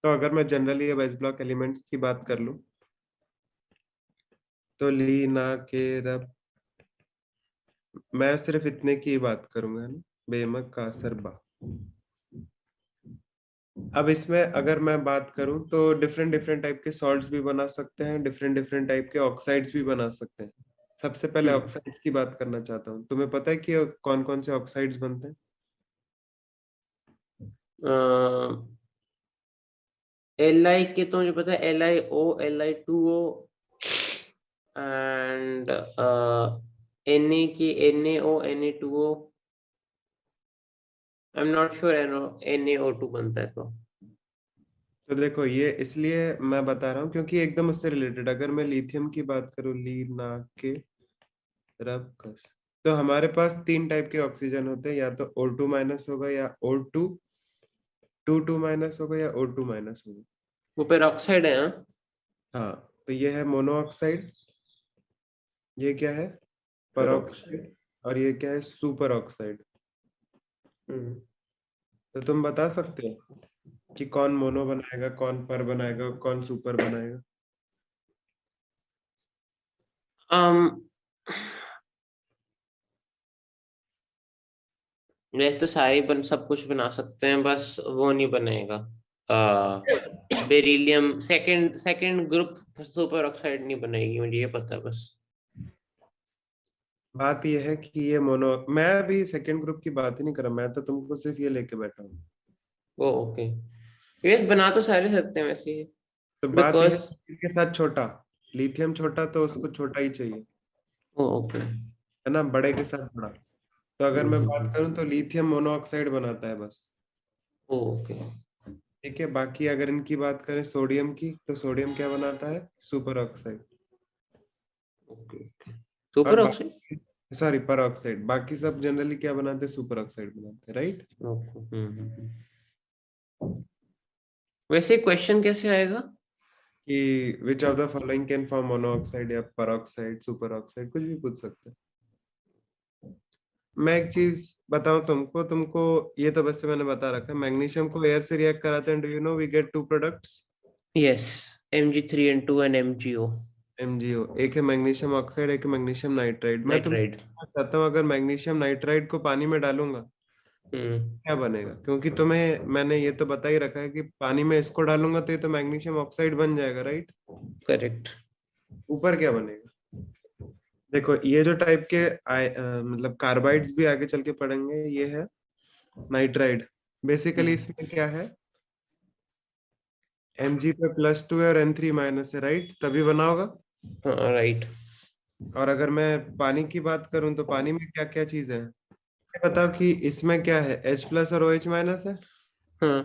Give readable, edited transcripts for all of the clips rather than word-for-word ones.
तो अगर मैं जनरली बेस ब्लॉक एलिमेंट्स की बात कर लूं तो ली ना के रब, मैं सिर्फ इतने की ही बात करूंगा, है ना। बेमक का असर बा। अब इसमें अगर मैं बात करूं तो डिफरेंट डिफरेंट टाइप के सॉल्ट्स भी बना सकते हैं, डिफरेंट डिफरेंट टाइप के ऑक्साइड्स भी बना सकते हैं। सबसे पहले हम्म ऑक्साइड्स की बात करना चाहता हूँ। तुम्हें पता है कि कौन कौन से ऑक्साइड्स बनते हैं? Li के तो मुझे पता है, LiO, Li2O, एंड Na की NaO, Na2O। I am not sure NaO2 बनता है तो। तो देखो, ये इसलिए मैं बता रहा हूँ क्योंकि एकदम उससे रिलेटेड, अगर मैं लिथियम की बात करूँ, ली ना के रब कस, तो हमारे पास तीन टाइप के ऑक्सीजन होते हैं, या तो O2 माइनस होगा, या O2 2 माइनस होगा, या O2 माइनस होगा। वो पेरोक्साइड है, हाँ। हाँ, तो ये है मोनोऑक्साइड, ये क्या है पेरोक्साइड। परऑक्साइड, और ये क्या है सुपर ऑक्साइड। हम्म तो तुम बता सकते हो कि कौन मोनो बनाएगा, कौन पर बनाएगा, कौन सुपर बनाएगा? um, वैसे तो सारे सब कुछ बना सकते हैं, बस वो नहीं बनेगा। Beryllium second second group super oxide नहीं बनेगी, मुझे ये पता है बस। बात ये है कि ये मोनो, मैं अभी सेकेंड ग्रुप की बात ही नहीं कर रहा, मैं तो तुमको सिर्फ ये लेके बैठा हूँ। ओ ओके। ये बना तो सारे सकते हैं वैसे, तो बात ये है बिकॉज। कि इसके साथ छोटा, लिथियम छोटा, तो उसको छोटा ही चाहिए, ओ ओके। है ना, बड़े के साथ बड़ा। तो अगर मैं बात हम्म। करूं तो लिथियम मोनोऑक्साइड बनाता है बस। ओ ओके ठीक है, बाकी अगर इनकी बात करें सोडियम की, तो सोडियम क्या बनाता है? Super oxide. Okay okay. और सुपर ऑक्साइड। बाकी, सॉरी, पर ऑक्साइड। बाकी सब जनरली क्या बनाते हैं? सुपर ऑक्साइड बनाते हैं, राइट। ओके। वैसे क्वेश्चन कैसे आएगा? कि which of the following can form monoxide, या पर ऑक्साइड, सुपर ऑक्साइड, कुछ भी पूछ सकते हैं। मैं एक चीज बताऊं तुमको, ये तो वैसे मैंने बता रखा है, मैग्नीशियम को एयर से रिएक्ट कराते हैं, do you know we get two products. Yes. Mg3N2 and MgO। MgO, एक है मैग्नीशियम ऑक्साइड, एक है मैग्नीशियम नाइट्राइड। मैं तुमसे नाइट्राइड। पूछना चाहता हूँ, अगर मैग्नीशियम नाइट्राइड को पानी में डालूंगा हम्म। क्या बनेगा? क्योंकि तुम्हें मैंने ये तो बता ही रखा है कि पानी में इसको डालूंगा तो ये तो मैग्नीशियम ऑक्साइड बन जाएगा, राइट। करेक्ट। ऊपर क्या बनेगा? देखो, ये जो टाइप के मतलब कार्बाइड्स भी आगे चल के पढ़ेंगे, ये है नाइट्राइड। बेसिकली इसमें क्या है, Mg पे +2 है और N3 माइनस है, राइट, तभी बना होगा। हाँ राइट। और अगर मैं पानी की बात करूं तो पानी में क्या क्या चीजें हैं, ये बताओ कि इसमें क्या है, H+ और OH माइनस है। हाँ।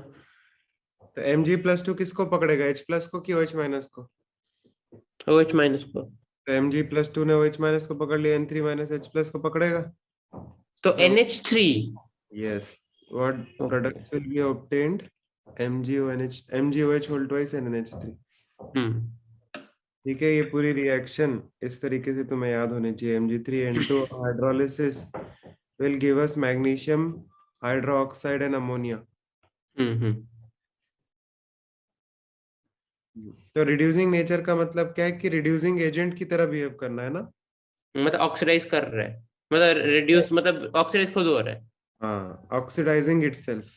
तो Mg+2 किसको पकड़ेगा, H+ को कि OH माइनस को? OH माइनस को। तो Mg+2 ने OH माइनस को पकड़ लिया, N3 माइनस H+ को पकड़ेगा। तो तो NH3। Yes, what okay. Products will be obtained? MgOH, MgOH whole twice NH3। Hmm ठीक है, ये पूरी रिएक्शन इस तरीके से तुम्हें याद होनी चाहिए। Mg3N2 hydrolysis will give us magnesium hydroxide and ammonia। हम्म। तो रिड्यूसिंग नेचर का मतलब क्या है कि रिड्यूसिंग एजेंट की तरह बिहेव करना, है ना। मतलब ऑक्सीडाइज कर रहा है, मतलब रिड्यूस, मतलब ऑक्सीडाइज खुद हो रहा है। हाँ, ऑक्सीडाइजिंग इटसेल्फ।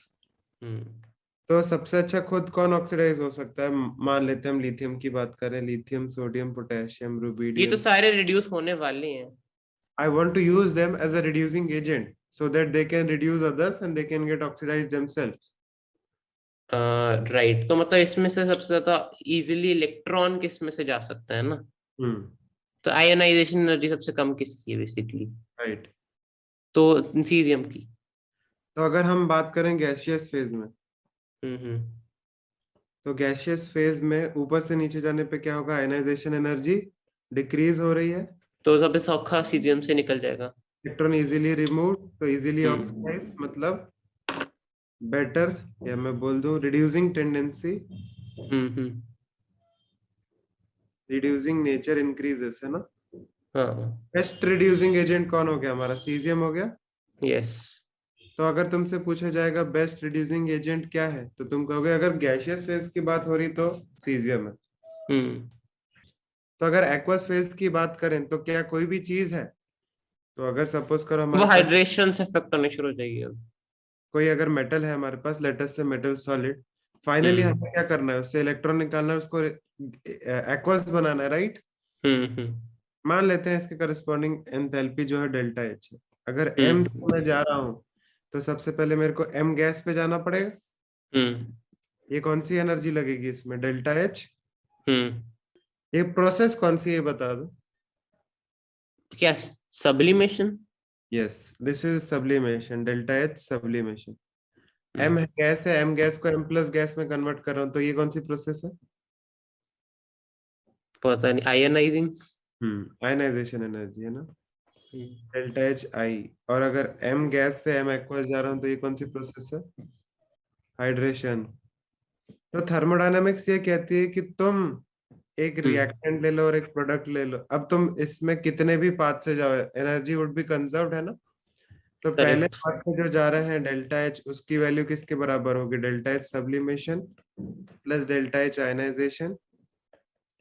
हम्म। तो सबसे अच्छा खुद कौन ऑक्सीडाइज हो सकता है? मान लेते हैं हम लिथियम की बात करें, लिथियम, सोडियम, पोटेशियम, ये तो रुबिडियम। सारे रिड्यूस होने वाले हैं। I want to use them as a reducing agent so that they can reduce others and they can get oxidized themselves। Right, तो मतलब इसमें से सबसे ज्यादा इजीली इलेक्ट्रॉन किस में से जा सकता है ना। हम्म, तो आयोनाइजेशन एनर्जी सबसे कम किसकी है बेसिकली? राइट। तो सीजियम की। तो अगर हम बात करें गैसियस फेज में, हम्म। तो गैसियस फेज में ऊपर से नीचे जाने पे क्या होगा? आयनाइजेशन एनर्जी डिक्रीज हो रही है, तो सबसे सौखा सीजियम से निकल जाएगा। इलेक्ट्रॉन इजीली रिमूव, तो इजीली हम्म ऑक्सीडाइज, मतलब बेटर, या मैं बोल दूं रिड्यूसिंग टेंडेंसी, हम्म। रिड्यूसिंग नेचर इंक्रीजेस, है ना। हाँ। बेस्ट रिड्यूसिंग एजेंट कौन हो गया हमारा? सीजियम हो गया। यस। तो अगर तुमसे पूछा जाएगा बेस्ट रिड्यूसिंग एजेंट क्या है, तो तुम कहोगे अगर गैसियस फेज की बात हो रही तो सीजियम है। हम्म तो अगर एक्वस फेज की बात करें तो क्या कोई भी चीज है, तो अगर सपोज करो वो हमारे पास हाइड्रेशन से इफेक्ट होने शुरू हो जाएगी अब। कोई अगर मेटल है हमारे पास, लेटेस्ट से मेटल सॉलिड, फाइनली हम्म हमें क्या करना है, उससे इलेक्ट्रॉन निकालना है, उसको एक्वस बनाना है, राइट। हम्म मान लेते हैं इसके करस्पॉन्डिंग एंथैल्पी जो है डेल्टा एच है। अगर एम हम्म से मैं जा रहा हूँ तो सबसे पहले मेरे को एम गैस पे जाना पड़ेगा। हम्म ये कौन सी एनर्जी लगेगी इसमें, डेल्टा एच। हम्म ये प्रोसेस कौन सी है बता दो। क्या? Sublimation. Yes, this is sublimation, delta H sublimation. M hmm gas है, एम गैस को एम प्लस गैस में कन्वर्ट कर रहा हूँ, तो ये कौन सी प्रोसेस है। पता नहीं, आयनाइजिंग। आयनाइजेशन एनर्जी है ना, हम्म डेल्टा एच आई। और अगर एम गैस से एम एक्वस जा रहा हूँ तो ये कौन सी प्रोसेस है, हाइड्रेशन। तो थर्मोडायनामिक्स ये कहती है कि तुम एक हम्म रिएक्टेंट ले लो और एक प्रोडक्ट ले लो, अब तुम इसमें कितने भी पाथ से जाओ एनर्जी वुड बी कंजर्व्ड, है ना। तो पहले करेक्ट। पाथ से जो जा रहे हैं डेल्टा एच, उसकी वैल्यू किसके बराबर होगी, delta H sublimation plus delta H ionisation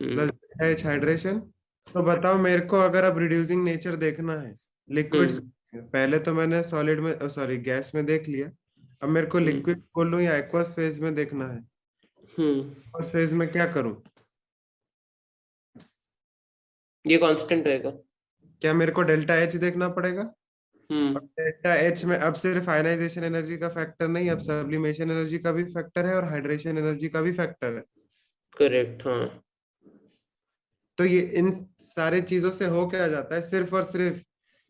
plus hmm delta H hydration. तो बताओ मेरे को, अगर अब रिड्यूसिंग नेचर देखना है लिक्विड्स, हम्म पहले तो मैंने सॉलिड में सॉरी गैस में देख लिया, अब मेरे को हम्म लिक्विड बोलूं या एक्वस फेज में देखना है। हम्म एक्वस फेज में क्या करूं, ये कांस्टेंट रहेगा। क्या मेरे को डेल्टा एच देखना पड़ेगा। और हम्म डेल्टा एच में अब सिर्फ आयनाइजेशन एनर्जी का फैक्टर नहीं, अब सब्लिमेशन एनर्जी का भी फैक्टर है और हाइड्रेशन एनर्जी का भी फैक्टर है। करेक्ट, हाँ। तो ये इन सारे चीजों से हो क्या जाता है, सिर्फ और सिर्फ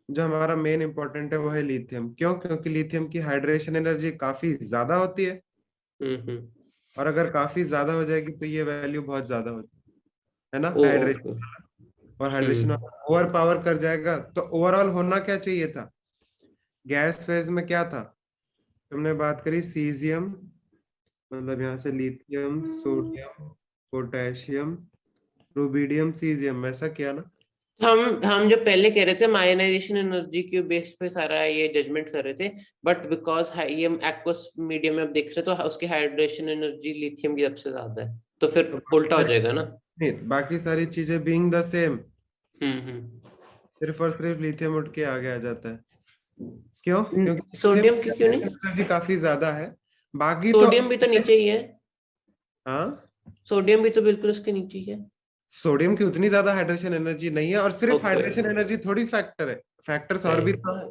जो हमारा मेन इंपॉर्टेंट है वो है लिथियम। क्यों, क्योंकि लिथियम की हाइड्रेशन एनर्जी काफी ज्यादा होती है, हम्म। और अगर काफी ज्यादा हो जाएगी तो ये वैल्यू बहुत ज्यादा हो जाएगी, है ना, ओ हाइड्रेशन। ओके। और हाइड्रेशन हम्म ओवर पावर कर जाएगा, तो ओवरऑल होना क्या चाहिए था, गैस फेज में क्या था, तुमने बात करी सीजियम, मतलब यहाँ से lithium sodium potassium rubidium caesium, ऐसा किया ना। हम जो पहले कह रहे थे, हम आयनाइजेशन एनर्जी के बेस पे सारा ये जजमेंट कर रहे थे, बट बिकॉज ये हम एक्वस मीडियम में अब देख रहे हैं, तो उसकी हाइड्रेशन एनर्जी लिथियम की सबसे ज्यादा है, तो फिर तो उल्टा हो जाएगा ना। नहीं, बाकी सारी चीजें बीइंग द सेम, हम्म। सिर्फ और सिर्फ लिथियम उठ के आगे आ जाता है। क्यों, क्योंकि लिथियम सोडियम की क्यों हाइड्रेशन नहीं? एनर्जी काफी ज्यादा है, बाकी तो। सोडियम भी तो नीचे ही है। हाँ, सोडियम भी तो बिल्कुल उसके नीचे ही है। सोडियम की उतनी ज्यादा हाइड्रेशन एनर्जी नहीं है, और सिर्फ ओके। हाइड्रेशन एनर्जी थोड़ी फैक्टर है, फैक्टर्स और भी राइट। तो है।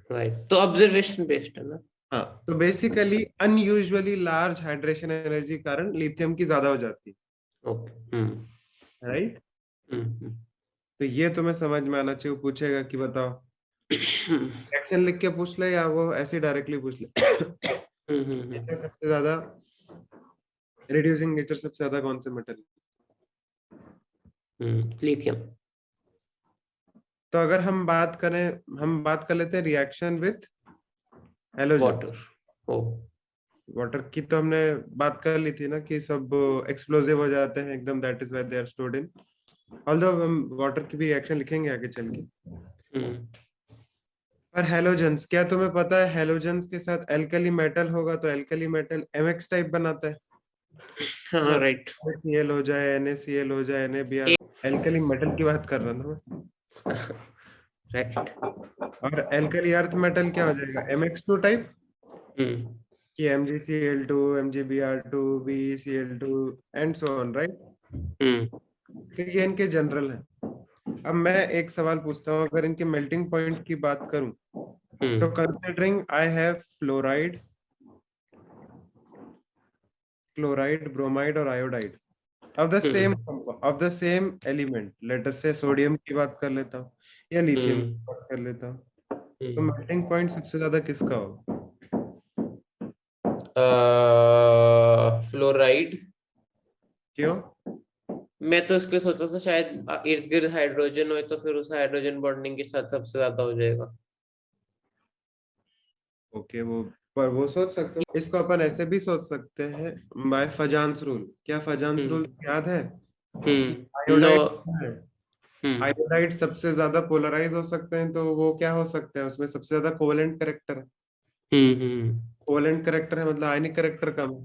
राइट, तो ऑब्जर्वेशन बेस्ड है ना। हाँ, तो basically unusually large hydration energy कारण लिथियम की ज्यादा हो जाती ओके। है, राइट। हम्म। तो ये तुम्हें समझ में आना चाहिए, वो पूछेगा कि बताओ, एक्शन लिख के पूछ ले या वो ऐसे डायरेक्टली पूछ ले। नेचर सबसे ज्यादा, रिड्यूसिंग नेचर सबसे ज्यादा कौन से मेटल। लिथियम। तो अगर हम बात कर लेते हैं रिएक्शन विथ हेलोजन। वाटर। ओ। वाटर की तो हमने बात कर ली थी ना कि सब एक्सप्लोसिव हो जाते हैं एकदम, that is why they are stored in. Although हम वाटर की भी रिएक्शन लिखेंगे आगे चल के। हम्म पर हेलोजेंस, क्या तुम्हें पता है हेलोजेंस के साथ एल्कली मेटल होगा तो एल्कली मेटल एमएक्स टाइप बनाता है। हाँ, राइट। Cl हो जाए, NaCl हो जाए, NaBr, एल्कली मेटल की बात कर रहा था मैं। राइट। और एल्कली अर्थ मेटल क्या हो जाएगा, MX2 टाइप, हम्म कि MgCl2 MgBr2 BeCl2 and so on, right. Hmm तो ये इनके जनरल है। अब मैं एक सवाल पूछता हूँ, अगर इनके मेल्टिंग पॉइंट की बात करूं, तो hmm considering I have fluoride, chloride, bromide और iodide hmm of the same element, let us say sodium की बात कर लेता हूँ या लिथियम की हम्म बात कर लेता हूँ, तो हम्म मेल्टिंग पॉइंट सबसे ज्यादा किसका होगा। फ्लोराइड। क्यों, मैं तो इसके लिए सोचा था शायद इर्द गिर्द हाइड्रोजन हो, तो फिर उस हाइड्रोजन बॉन्डिंग के साथ सबसे ज्यादा हो जाएगा। ओके, वो पर वो सोच सकते हो, इसको अपन ऐसे भी सोच सकते हैं, बाय फजान्स रूल। क्या फजान्स रूल हम्म याद है कि नो। आयोडाइड है, हम्म आयोडाइड सबसे ज्यादा पोलराइज हो सकते हैं, तो वो क्या हो सकते हैं, उसमें सबसे ज्यादा कोवेलेंट करेक्टर है। हम्म कोवेलेंट करेक्टर है मतलब आयनिक करेक्टर कम है,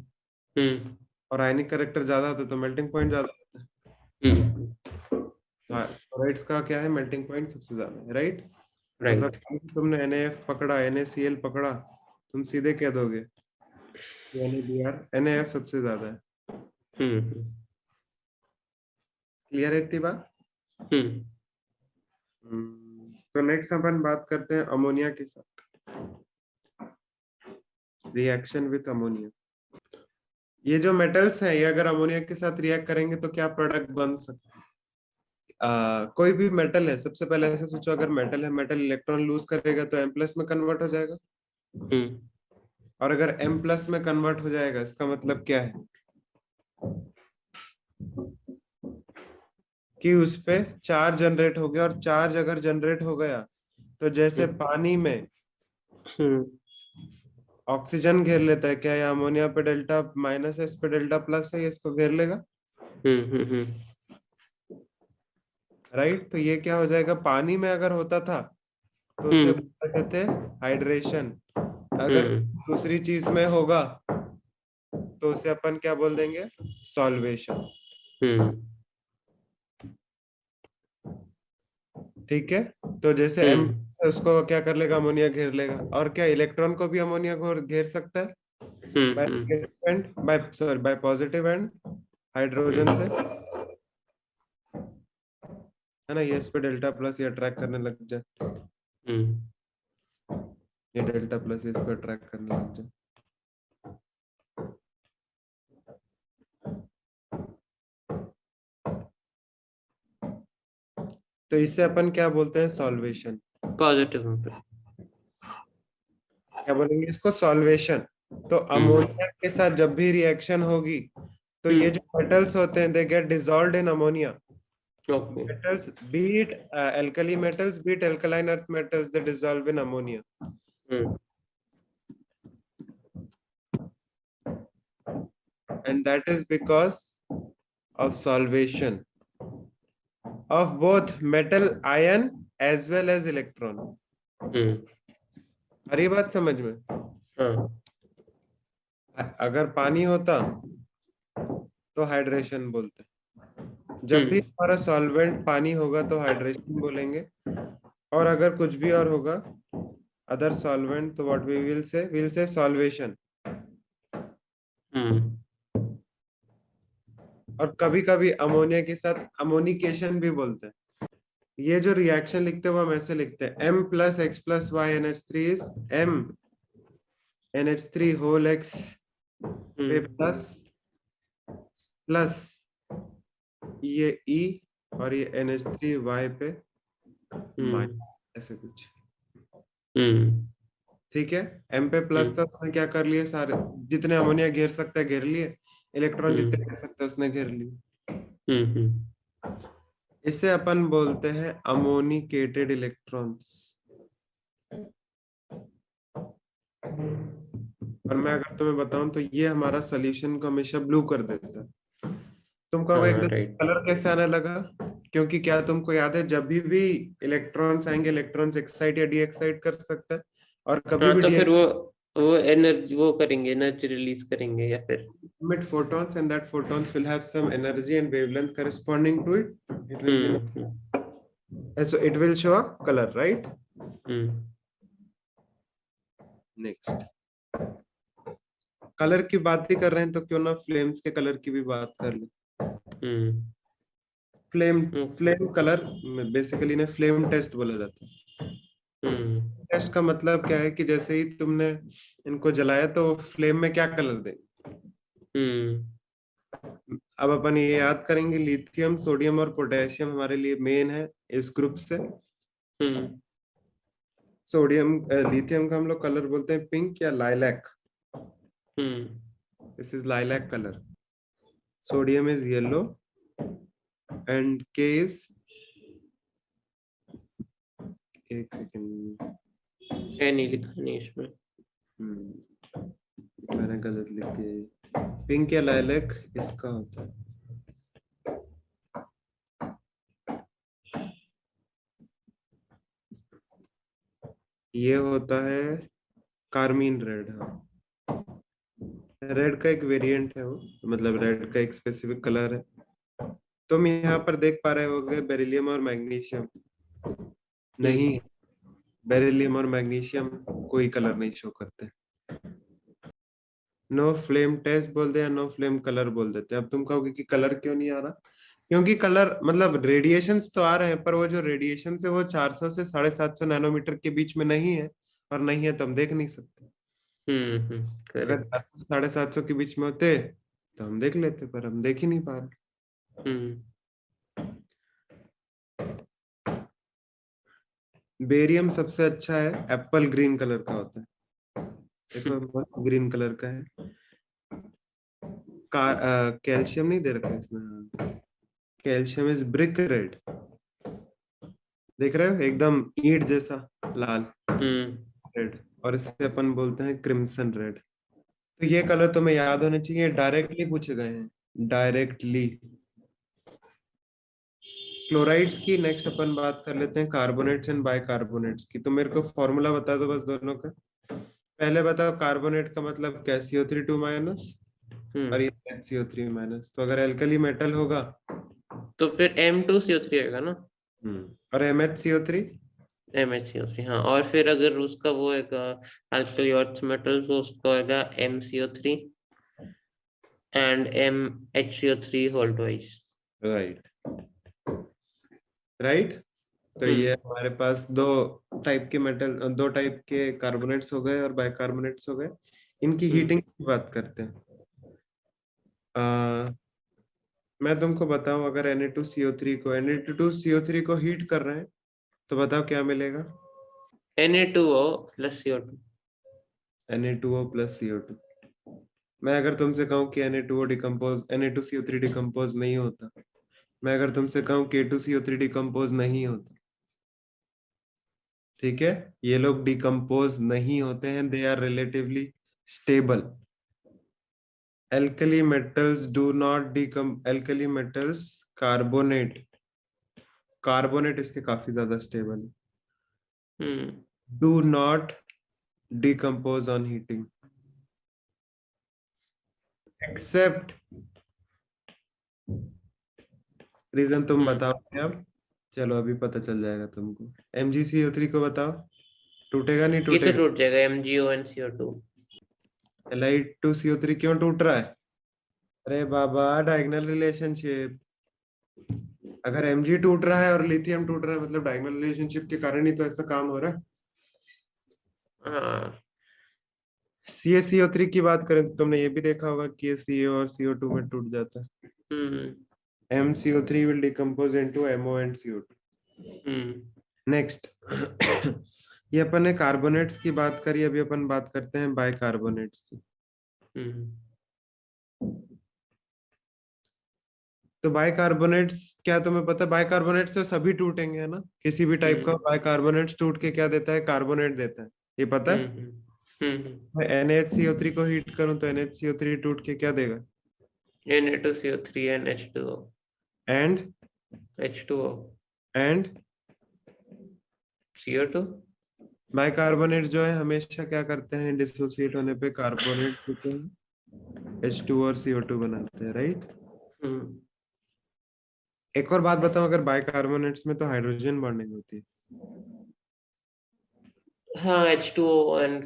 हम्म और आयनिक करेक्टर ज्यादा होता है तो मेल्टिंग पॉइंट ज्यादा होता है। हम्म क्लोराइड्स का क्या है, मेल्टिंग पॉइंट सबसे ज्यादा है, राइट। मतलब राइट तुमने NaF पकड़ा, NaCl पकड़ा, तुम सीधे कह दोगे NaBr, NaF सबसे ज्यादा है। हम्म क्लियर है इतनी बात? हम्म तो नेक्स्ट अपन बात करते हैं अमोनिया के साथ, रिएक्शन विथ अमोनिया। ये जो मेटल्स हैं ये अगर अमोनिया के साथ रिएक्ट करेंगे तो क्या प्रोडक्ट बन सकता है? कोई भी मेटल है, सबसे पहले ऐसे सोचो, अगर मेटल है, मेटल इलेक्ट्रॉन लूज करेगा तो M+ में कन्वर्ट हो जाएगा, हम्म और अगर M+ में कन्वर्ट हो जाएगा इसका मतलब क्या है कि उस पे चार्ज जनरेट हो गया, और चार्ज अगर जनरेट हो गया तो जैसे पानी में हम्म ऑक्सीजन घेर लेता है, क्या ये अमोनिया पे डेल्टा-, पे डेल्टा+ है, ये इसको घेर लेगा, हम्म राइट। तो ये क्या हो जाएगा, पानी में अगर होता था तो उसे हम्म बोलते थे हाइड्रेशन, अगर हम्म दूसरी चीज में होगा तो उसे अपन क्या बोल देंगे, सॉल्वेशन। हम्म ठीक है, तो जैसे M हम्म से उसको क्या कर लेगा, अमोनिया घेर लेगा, और क्या इलेक्ट्रॉन को भी अमोनिया को घेर सकता है, by hmm negative end, by positive end hydrogen से, है ना। ये इस पे डेल्टा+ ये अट्रैक्ट करने लग जाए, हम्म ये डेल्टा+ इस पे अट्रैक्ट करने लग जाए। तो इससे अपन क्या बोलते हैं, सॉल्वेशन। पॉजिटिव क्या बोलेंगे इसको, सॉल्वेशन। तो हम्म अमोनिया के साथ जब भी रिएक्शन होगी तो ये जो मेटल्स होते हैं they get dissolved in ammonia. Okay Metals, be it alkali metals, be it alkaline earth metals, they dissolve in ammonia. Hmm And that is because of solvation of both metal ion as well as electron. हम्म हरी बात समझ में? हाँ अगर पानी होता तो hydration बोलते, जब भी हम्म हमारा सॉल्वेंट पानी होगा तो हाइड्रेशन बोलेंगे, और अगर कुछ भी और होगा अदर सॉल्वेंट तो what we will say solvation. Hmm और कभी कभी अमोनिया के साथ अमोनिकेशन भी बोलते हैं। ये जो रिएक्शन लिखते हैं वो हम ऐसे लिखते हैं, M+X+Y NH3 is M NH3 whole X पे प्लस प्लस ये E, और ये NH3 Y पे हम्म माइनस, ऐसे कुछ। हम्म ठीक है, M पे प्लस था, उसने क्या कर लिए, सारे जितने अमोनिया घेर सकता है घेर लिए, इलेक्ट्रॉन जितने घेर सकता है उसने घेर लिए। हम्म इसे अपन बोलते हैं अमोनिकेटेड इलेक्ट्रॉन्स। और मैं अगर तुम्हें बताऊं तो ये हमारा सोल्यूशन को हमेशा ब्लू कर देता है। तुमको हाँ एकदम राइट कलर कैसे आने लगा, क्योंकि क्या तुमको याद है, जब भी इलेक्ट्रॉन्स आएंगे, इलेक्ट्रॉन्स एक्साइट या डी एक्साइट कर सकता है, और कभी हाँ भी तो डी फिर वो एनर्जी वो करेंगे, एनर्जी रिलीज करेंगे या फिर emit photons, and that photons will have some energy and wavelength corresponding to it. It will be, hmm so it will show a color, right? Hmm Next, colour की बात ही कर रहे हैं तो क्यों ना फ्लेम्स के कलर की भी बात कर ले। Hmm flame, okay flame colour, basically इन्हें फ्लेम टेस्ट बोला जाता है। हम्म टेस्ट का मतलब क्या है कि जैसे ही तुमने इनको जलाया तो फ्लेम में क्या कलर दे। हम्म अब अपन ये याद करेंगे, लिथियम, सोडियम और पोटेशियम हमारे लिए मेन है इस ग्रुप से। हम्म सोडियम, लिथियम का हम लोग कलर बोलते हैं पिंक या lilac, hmm this is lilac colour. Sodium is yellow and के इज, एक सेकेंड, है नहीं, लिखा नहीं इसमें। मैंने गलत लिख दिया, पिंक या लाइलैक इसका होता है, ये होता है कार्मीन रेड, हाँ रेड का एक वेरिएंट है वो, मतलब रेड का एक स्पेसिफिक कलर है। तुम यहाँ पर देख पा रहे होगे बेरिलियम और मैग्नीशियम, नहीं बेरिलियम और मैग्नीशियम कोई कलर नहीं शो करते। नो फ्लेम टेस्ट बोल दे या नो फ्लेम कलर बोल देते हैं। अब तुम कहोगे कि कलर क्यों नहीं आ रहा, क्योंकि कलर मतलब रेडिएशंस तो आ रहे हैं, पर वो जो रेडिएशन है वो 400 से 750 नैनोमीटर के बीच में नहीं है, और नहीं है तो हम देख नहीं सकते। अगर करेक्ट। 400 से 750 के बीच में होते तो हम देख लेते, पर हम देख ही नहीं पा रहे। बेरियम सबसे अच्छा है, एप्पल ग्रीन कलर का होता है, देखो मस्त ग्रीन कलर का है। कैल्शियम नहीं दे रखा है इसमें, कैल्शियम इज ब्रिक रेड, देख रहे हो एकदम ईंट जैसा लाल रेड, और इसे अपन बोलते हैं क्रिम्सन रेड। तो ये कलर तुम्हें याद होने चाहिए, डायरेक्टली पूछे गए हैं, डायरेक्टली। क्लोराइड्स की नेक्स्ट अपन बात कर लेते हैं, कार्बोनेट्स एंड बाइकार्बोनेट्स की। तो मेरे को फॉर्मूला बता दो बस दोनों का। पहले बताओ कार्बोनेट का मतलब क्या, CO3 2- और ये CO3-। तो अगर एल्कली मेटल होगा, तो फिर M2CO3 आएगा ना। और MHCO3, MHCO3, हाँ। और फिर अगर उसका वो है अल्कली अर्थ मेटल, तो उसका होगा MCO3 and MHCO3 whole twice. Right right. तो ये हमारे पास दो टाइप के मेटल, दो टाइप के कार्बोनेट्स हो गए और बाइकार्बोनेट्स हो गए। इनकी हीटिंग की बात करते हैं। मैं तुमको बताऊं, अगर Na2CO3 को हीट कर रहे हैं तो बताओ क्या मिलेगा। Na2O plus CO2। Na2O plus CO2। मैं अगर तुमसे कहूं कि Na2CO3 डिकम्पोज नहीं होता, मैं अगर तुमसे कहूं K2CO3 डिकम्पोज नहीं होता, ठीक है, ये लोग डिकम्पोज नहीं होते हैं, they are relatively stable. alkali metals do not alkali metals, carbonate, carbonate इसके काफी ज्यादा स्टेबल है, do not decompose on heating except, reason तुम बताओ अब, चलो अभी पता चल जाएगा तुमको। MgCO3 को बताओ, टूटेगा नहीं ये तो टूटेगा? टूट जाएगा, MgO and CO2। Li2CO3 क्यों टूट रहा है? अरे बाबा डायगोनल रिलेशनशिप, अगर Mg टूट रहा है और लिथियम टूट रहा है, मतलब डायगोनल रिलेशनशिप के कारण ही तो ऐसा काम हो रहा है। हाँ। CaCO3 की बात करें तो तुमने ये भी देखा होगा कि ये Ca और CO2 में टूट जाता है। MCO3 will decompose into MO and CO2। Next ये अपन ने कार्बोनेट्स की बात करी, अभी अपन बात करते हैं बाइकार्बोनेट्स की। तो बाइकार्बोनेट्स, क्या तुम्हें पता है बाइकार्बोनेट्स तो सभी टूटेंगे है ना, किसी भी टाइप का बाइकार्बोनेट्स टूट के क्या देता है, कार्बोनेट देता है, ये पता है। मैं NaHCO3 को हीट करूं तो NaHCO3 टूट के क्या देगा, Na2CO3 and H2O। And H2O and CO2। Bicarbonate जो है हमेशा क्या करते हैं, डिसोसिएट होने पे कार्बोनेट देते हैं, H2 और CO2 बनाते हैं, राइट। एक और बात बताऊं, अगर बाइकार्बोनेट्स में तो हाइड्रोजन बॉन्डिंग होती है। हाँ, H2O एंड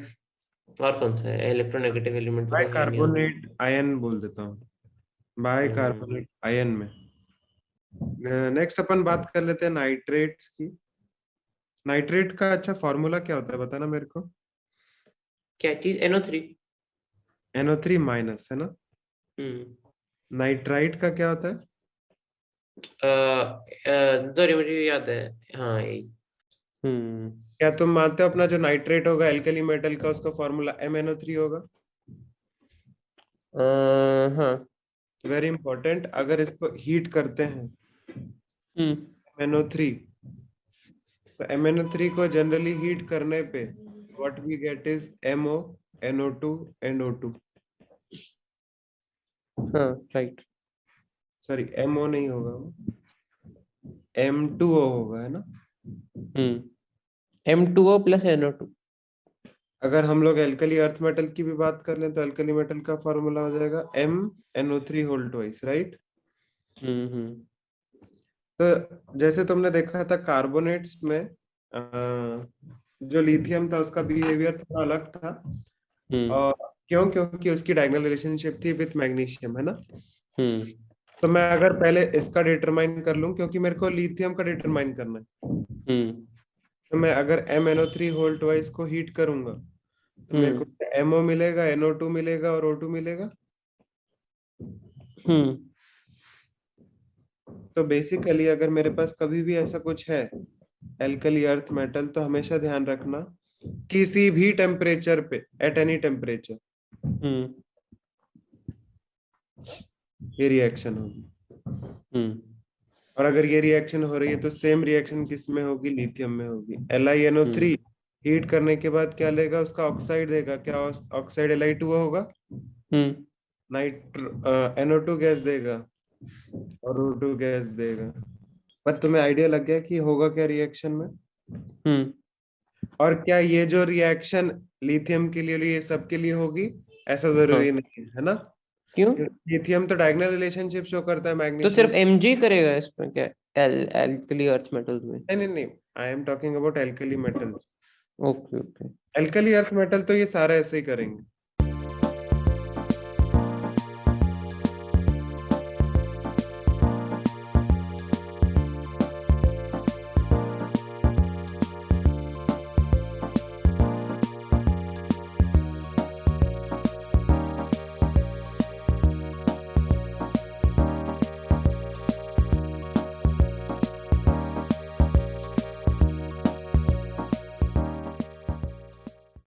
और कौन सा है, इलेक्ट्रोनेगेटिव एलिमेंट तो कोई है नहीं और। बाइकार्बोनेट आयन बोल देता हूँ, बाइकार्बोनेट आयन में। नेक्स्ट अपन बात कर लेते हैं नाइट्रेट्स की। नाइट्रेट का अच्छा फॉर्मूला क्या होता है बताना मेरे को। क्या चीज, NO3। NO3- है ना। नाइट्राइट का क्या होता है? सॉरी, मुझे याद है। हाँ, यही। क्या तुम मानते हो अपना जो नाइट्रेट होगा एल्कली मेटल का, उसका फॉर्मूला MnO3 होगा? हाँ। वेरी इंपॉर्टेंट, अगर इसको हीट करते हैं MnO3, तो MnO3 को जनरली हीट करने पे what we get is MO, NO2, NO2। हाँ, राइट। सॉरी MO नहीं होगा, M2O होगा, है ना। M2O plus NO2। अगर हम लोग एल्कली अर्थ मेटल की भी बात कर लें तो एल्कली मेटल का फॉर्मूला हो जाएगा MnO3 whole twice, right. Hmm. तो जैसे तुमने देखा था कार्बोनेट्स में जो लिथियम था उसका बिहेवियर थोड़ा अलग था। हम्म। और क्यों? क्योंकि उसकी डायगोनल रिलेशनशिप थी विथ मैग्नीशियम, है ना। हम्म। तो मैं अगर पहले इसका डिटरमाइन कर लूं, क्योंकि मेरे को लिथियम का डिटरमाइन करना है, हम्म। तो मैं अगर MnO3 होल ट्वाइस को हीट करूंगा तो मेरे को हम्म। MO मिलेगा, NO2 मिलेगा और O2 मिलेगा। हम्म। तो बेसिकली अगर मेरे पास कभी भी ऐसा कुछ है एल्कली अर्थ मेटल, तो हमेशा ध्यान रखना किसी भी टेम्परेचर पे, एट एनी टेम्परेचर, हम्म। ये रिएक्शन होगी। हम्म। और अगर ये रिएक्शन हो रही है तो सेम रिएक्शन किस में होगी? लिथियम में होगी। LiNO3 हम्म। हीट करने के बाद क्या लेगा? उसका ऑक्साइड देगा। क्या ऑक्साइड Li2 होगा? हम्म। NO2 गैस देगा और O2 गैस देगा। पर तुम्हें आइडिया लग गया कि होगा क्या रिएक्शन में? हम्म। और क्या ये जो रिएक्शन लिथियम के लिए ये सब के लिए होगी? ऐसा जरूरी हाँ। नहीं है ना। क्यों? लिथियम तो डायगोनल रिलेशनशिप शो करता है तो मैग्नीशियम। सिर्फ Mg करेगा इसमें क्या? एल्कली अर्थ मेटल्स में? नहीं नहीं नहीं, I am talking about alkali metals. Okay okay. Alkali earth metal तो ये सारा ऐसे ही करेंगे।